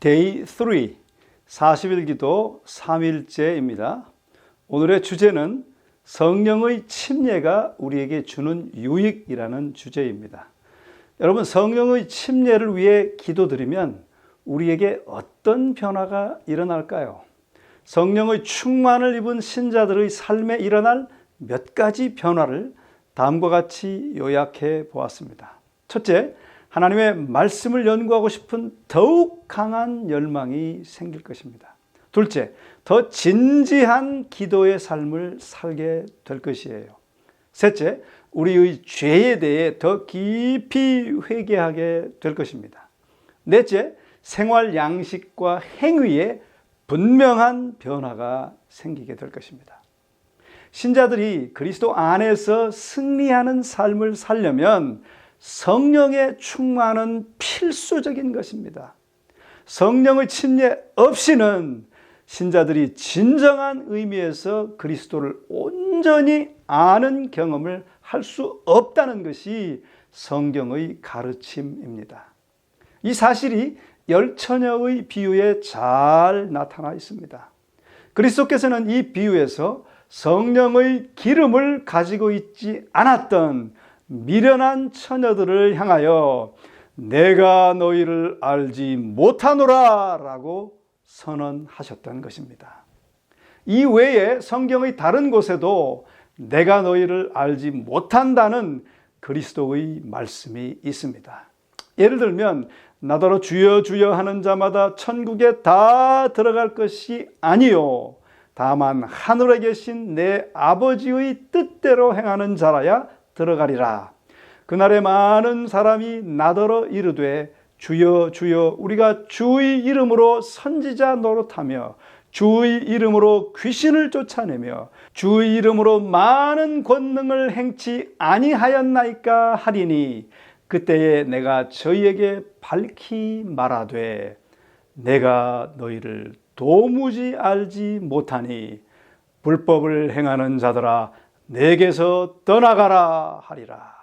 Day 3, 40일 기도 3일째입니다. 오늘의 주제는 성령의 침례가 우리에게 주는 유익이라는 주제입니다. 여러분, 성령의 침례를 위해 기도드리면 우리에게 어떤 변화가 일어날까요? 성령의 충만을 입은 신자들의 삶에 일어날 몇 가지 변화를 다음과 같이 요약해 보았습니다. 첫째, 하나님의 말씀을 연구하고 싶은 더욱 강한 열망이 생길 것입니다. 둘째, 더 진지한 기도의 삶을 살게 될 것이에요. 셋째, 우리의 죄에 대해 더 깊이 회개하게 될 것입니다. 넷째, 생활 양식과 행위에 분명한 변화가 생기게 될 것입니다. 신자들이 그리스도 안에서 승리하는 삶을 살려면 성령의 충만은 필수적인 것입니다. 성령의 침례 없이는 신자들이 진정한 의미에서 그리스도를 온전히 아는 경험을 할 수 없다는 것이 성경의 가르침입니다. 이 사실이 열처녀의 비유에 잘 나타나 있습니다. 그리스도께서는 이 비유에서 성령의 기름을 가지고 있지 않았던 미련한 처녀들을 향하여 내가 너희를 알지 못하노라 라고 선언하셨던 것입니다. 이 외에 성경의 다른 곳에도 내가 너희를 알지 못한다는 그리스도의 말씀이 있습니다. 예를 들면 나더러 주여 주여 하는 자마다 천국에 다 들어갈 것이 아니요 다만 하늘에 계신 내 아버지의 뜻대로 행하는 자라야 들어가리라. 그날에 많은 사람이 나더러 이르되 주여 주여 우리가 주의 이름으로 선지자 노릇하며 주의 이름으로 귀신을 쫓아내며 주의 이름으로 많은 권능을 행치 아니하였나이까 하리니 그때에 내가 저희에게 밝히 말하되 내가 너희를 도무지 알지 못하니 불법을 행하는 자들아 내게서 떠나가라 하리라.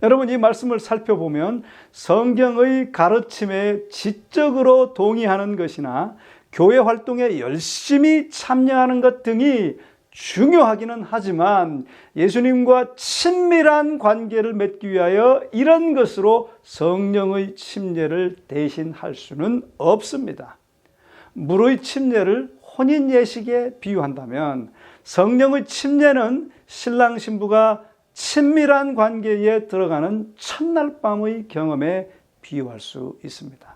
여러분, 이 말씀을 살펴보면 성경의 가르침에 지적으로 동의하는 것이나 교회 활동에 열심히 참여하는 것 등이 중요하기는 하지만 예수님과 친밀한 관계를 맺기 위하여 이런 것으로 성령의 침례를 대신할 수는 없습니다. 물의 침례를 혼인 예식에 비유한다면 성령의 침례는 신랑 신부가 친밀한 관계에 들어가는 첫날 밤의 경험에 비유할 수 있습니다.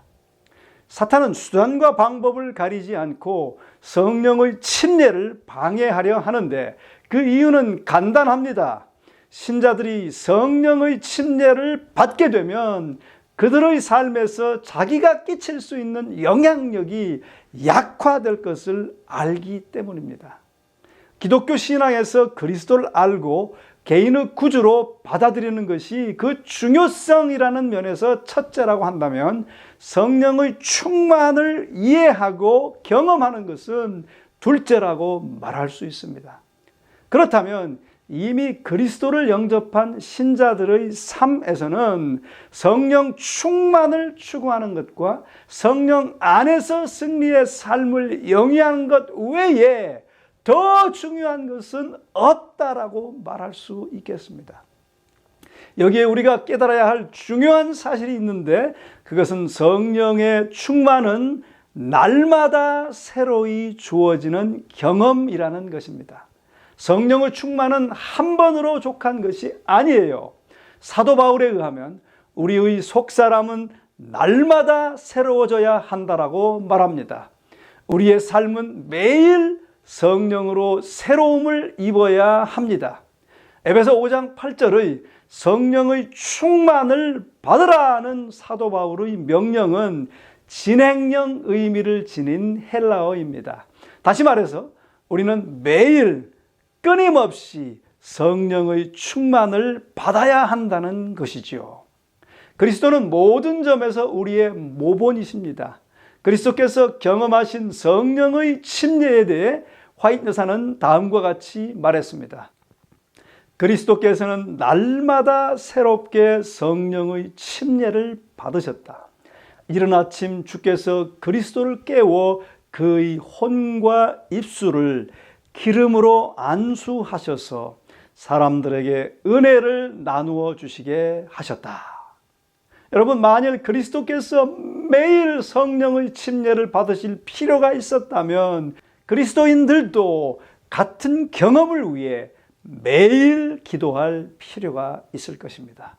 사탄은 수단과 방법을 가리지 않고 성령의 침례를 방해하려 하는데 그 이유는 간단합니다. 신자들이 성령의 침례를 받게 되면 그들의 삶에서 자기가 끼칠 수 있는 영향력이 약화될 것을 알기 때문입니다. 기독교 신앙에서 그리스도를 알고 개인의 구주로 받아들이는 것이 그 중요성이라는 면에서 첫째라고 한다면 성령의 충만을 이해하고 경험하는 것은 둘째라고 말할 수 있습니다. 그렇다면 이미 그리스도를 영접한 신자들의 삶에서는 성령 충만을 추구하는 것과 성령 안에서 승리의 삶을 영위하는 것 외에 더 중요한 것은 없다라고 말할 수 있겠습니다. 여기에 우리가 깨달아야 할 중요한 사실이 있는데 그것은 성령의 충만은 날마다 새로이 주어지는 경험이라는 것입니다. 성령의 충만은 한 번으로 족한 것이 아니에요. 사도 바울에 의하면 우리의 속사람은 날마다 새로워져야 한다라고 말합니다. 우리의 삶은 매일 성령으로 새로움을 입어야 합니다. 에베소 5장 8절의 성령의 충만을 받으라는 사도 바울의 명령은 진행형 의미를 지닌 헬라어입니다. 다시 말해서 우리는 매일 끊임없이 성령의 충만을 받아야 한다는 것이지요. 그리스도는 모든 점에서 우리의 모본이십니다. 그리스도께서 경험하신 성령의 침례에 대해 화이트 여사는 다음과 같이 말했습니다. 그리스도께서는 날마다 새롭게 성령의 침례를 받으셨다. 이른 아침 주께서 그리스도를 깨워 그의 혼과 입술을 기름으로 안수하셔서 사람들에게 은혜를 나누어 주시게 하셨다. 여러분, 만일 그리스도께서 매일 성령의 침례를 받으실 필요가 있었다면 그리스도인들도 같은 경험을 위해 매일 기도할 필요가 있을 것입니다.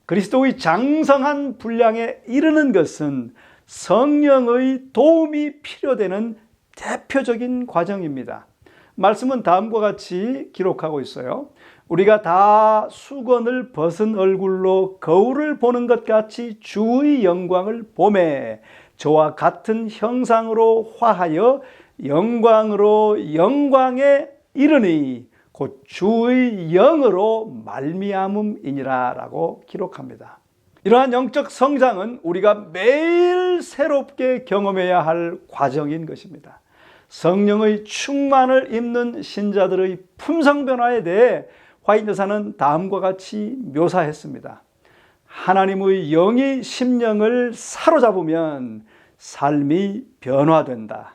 그리스도의 장성한 분량에 이르는 것은 성령의 도움이 필요되는 대표적인 과정입니다. 말씀은 다음과 같이 기록하고 있어요. 우리가 다 수건을 벗은 얼굴로 거울을 보는 것 같이 주의 영광을 보매 저와 같은 형상으로 화하여 영광으로 영광에 이르니 곧 주의 영으로 말미암음이니라 라고 기록합니다. 이러한 영적 성장은 우리가 매일 새롭게 경험해야 할 과정인 것입니다. 성령의 충만을 입는 신자들의 품성 변화에 대해 화인 여사는 다음과 같이 묘사했습니다. 하나님의 영이 심령을 사로잡으면 삶이 변화된다.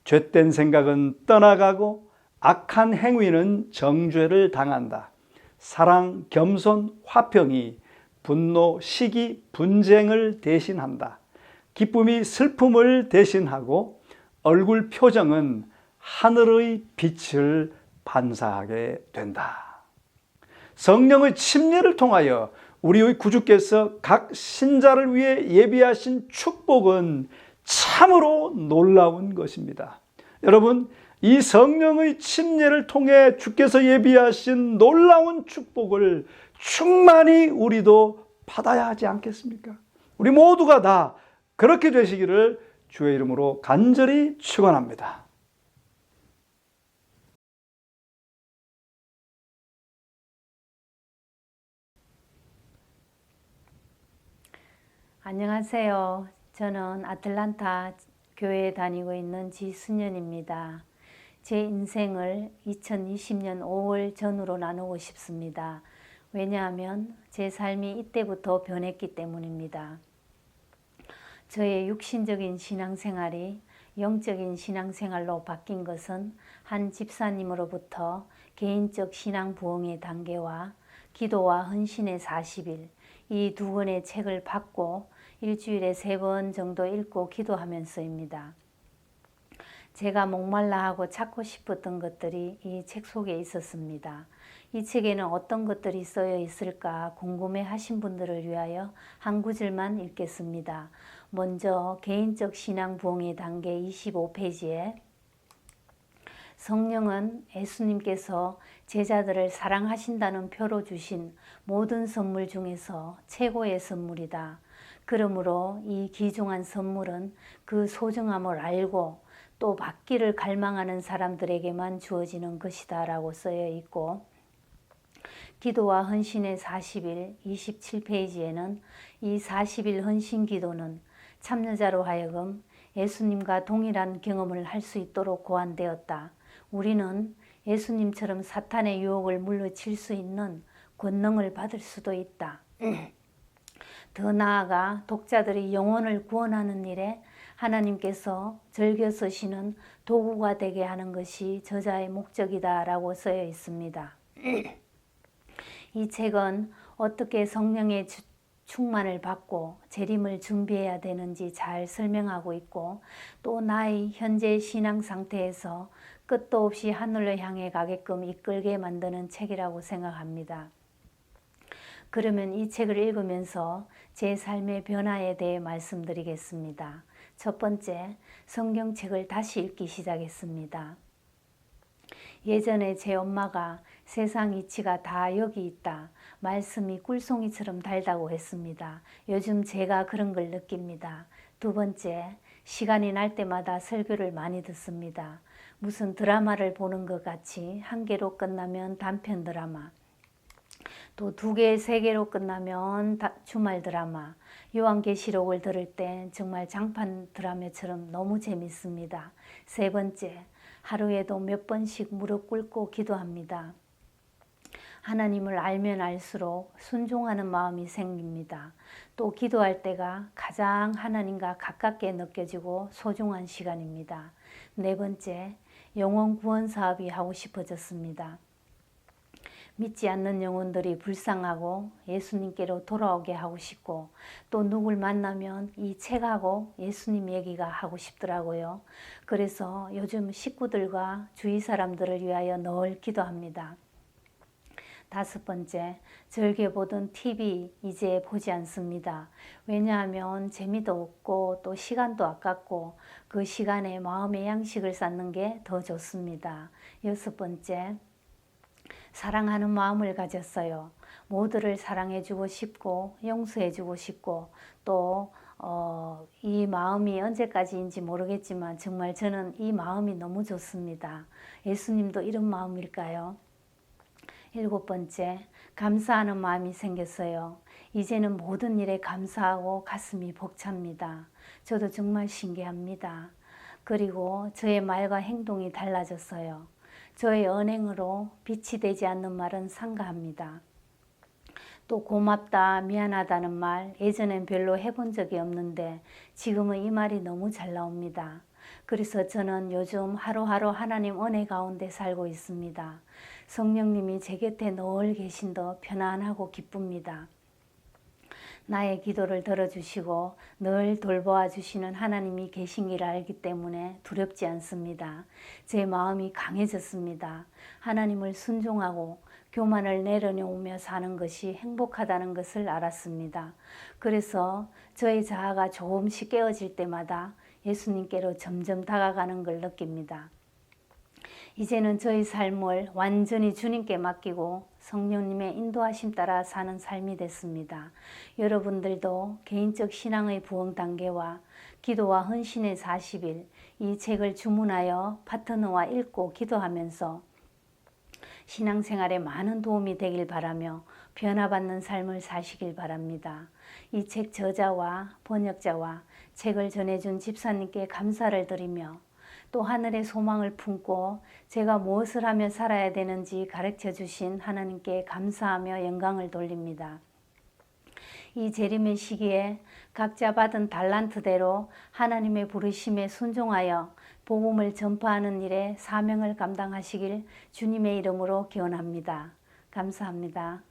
죄된 생각은 떠나가고 악한 행위는 정죄를 당한다. 사랑, 겸손, 화평이 분노, 시기, 분쟁을 대신한다. 기쁨이 슬픔을 대신하고 얼굴 표정은 하늘의 빛을 반사하게 된다. 성령의 침례를 통하여 우리의 구주께서 각 신자를 위해 예비하신 축복은 참으로 놀라운 것입니다. 여러분, 이 성령의 침례를 통해 주께서 예비하신 놀라운 축복을 충만히 우리도 받아야 하지 않겠습니까? 우리 모두가 다 그렇게 되시기를 주의 이름으로 간절히 축원합니다. 안녕하세요. 저는 아틀란타 교회에 다니고 있는 지순연입니다. 제 인생을 2020년 5월 전후로 나누고 싶습니다. 왜냐하면 제 삶이 이때부터 변했기 때문입니다. 저의 육신적인 신앙생활이 영적인 신앙생활로 바뀐 것은 한 집사님으로부터 개인적 신앙 부흥의 단계와 기도와 헌신의 40일, 이 두 권의 책을 받고 일주일에 3번 정도 읽고 기도하면서입니다. 제가 목말라 하고 찾고 싶었던 것들이 이 책 속에 있었습니다. 이 책에는 어떤 것들이 쓰여 있을까 궁금해 하신 분들을 위하여 한 구절만 읽겠습니다. 먼저 개인적 신앙 부흥의 단계 25페이지에 성령은 예수님께서 제자들을 사랑하신다는 표로 주신 모든 선물 중에서 최고의 선물이다. 그러므로 이 귀중한 선물은 그 소중함을 알고 또 받기를 갈망하는 사람들에게만 주어지는 것이다 라고 쓰여 있고, 기도와 헌신의 40일 27페이지에는 이 40일 헌신 기도는 참여자로 하여금 예수님과 동일한 경험을 할 수 있도록 고안되었다. 우리는 예수님처럼 사탄의 유혹을 물리칠 수 있는 권능을 받을 수도 있다. 더 나아가 독자들이 영혼을 구원하는 일에 하나님께서 즐겨 쓰시는 도구가 되게 하는 것이 저자의 목적이다 라고 쓰여 있습니다. 이 책은 어떻게 성령의 충만을 받고 재림을 준비해야 되는지 잘 설명하고 있고, 또 나의 현재 신앙 상태에서 끝도 없이 하늘을 향해 가게끔 이끌게 만드는 책이라고 생각합니다. 그러면 이 책을 읽으면서 제 삶의 변화에 대해 말씀드리겠습니다. 첫 번째, 성경책을 다시 읽기 시작했습니다. 예전에 제 엄마가 세상 이치가 다 여기 있다, 말씀이 꿀송이처럼 달다고 했습니다. 요즘 제가 그런 걸 느낍니다. 두 번째, 시간이 날 때마다 설교를 많이 듣습니다. 무슨 드라마를 보는 것 같이 한 개로 끝나면 단편 드라마, 또 2개, 3개로 끝나면 주말 드라마, 요한계시록을 들을 때 정말 장판 드라마처럼 너무 재밌습니다. 세 번째, 하루에도 몇 번씩 무릎 꿇고 기도합니다. 하나님을 알면 알수록 순종하는 마음이 생깁니다. 또 기도할 때가 가장 하나님과 가깝게 느껴지고 소중한 시간입니다. 네 번째, 영혼 구원 사업이 하고 싶어졌습니다. 믿지 않는 영혼들이 불쌍하고 예수님께로 돌아오게 하고 싶고 또 누굴 만나면 이 책하고 예수님 얘기가 하고 싶더라고요. 그래서 요즘 식구들과 주위 사람들을 위하여 늘 기도합니다. 다섯 번째, 즐겨 보던 TV 이제 보지 않습니다. 왜냐하면 재미도 없고 또 시간도 아깝고 그 시간에 마음의 양식을 쌓는 게 더 좋습니다. 여섯 번째, 사랑하는 마음을 가졌어요. 모두를 사랑해주고 싶고 용서해주고 싶고 또 이 마음이 언제까지인지 모르겠지만 정말 저는 이 마음이 너무 좋습니다. 예수님도 이런 마음일까요? 일곱 번째, 감사하는 마음이 생겼어요. 이제는 모든 일에 감사하고 가슴이 벅찹니다. 저도 정말 신기합니다. 그리고 저의 말과 행동이 달라졌어요. 저의 언행으로 빛이 되지 않는 말은 삼가합니다. 또 고맙다, 미안하다는 말 예전엔 별로 해본 적이 없는데 지금은 이 말이 너무 잘 나옵니다. 그래서 저는 요즘 하루하루 하나님 은혜 가운데 살고 있습니다. 성령님이 제 곁에 늘 계신 더 편안하고 기쁩니다. 나의 기도를 들어주시고 늘 돌보아 주시는 하나님이 계신기를 알기 때문에 두렵지 않습니다. 제 마음이 강해졌습니다. 하나님을 순종하고 교만을 내려놓으며 사는 것이 행복하다는 것을 알았습니다. 그래서 저의 자아가 조금씩 깨어질 때마다 예수님께로 점점 다가가는 걸 느낍니다. 이제는 저의 삶을 완전히 주님께 맡기고 성령님의 인도하심 따라 사는 삶이 됐습니다. 여러분들도 개인적 신앙의 부흥 단계와 기도와 헌신의 40일 이 책을 주문하여 파트너와 읽고 기도하면서 신앙생활에 많은 도움이 되길 바라며 변화받는 삶을 사시길 바랍니다. 이 책 저자와 번역자와 책을 전해준 집사님께 감사를 드리며 또 하늘의 소망을 품고 제가 무엇을 하며 살아야 되는지 가르쳐 주신 하나님께 감사하며 영광을 돌립니다. 이 재림의 시기에 각자 받은 달란트대로 하나님의 부르심에 순종하여 복음을 전파하는 일에 사명을 감당하시길 주님의 이름으로 기원합니다. 감사합니다.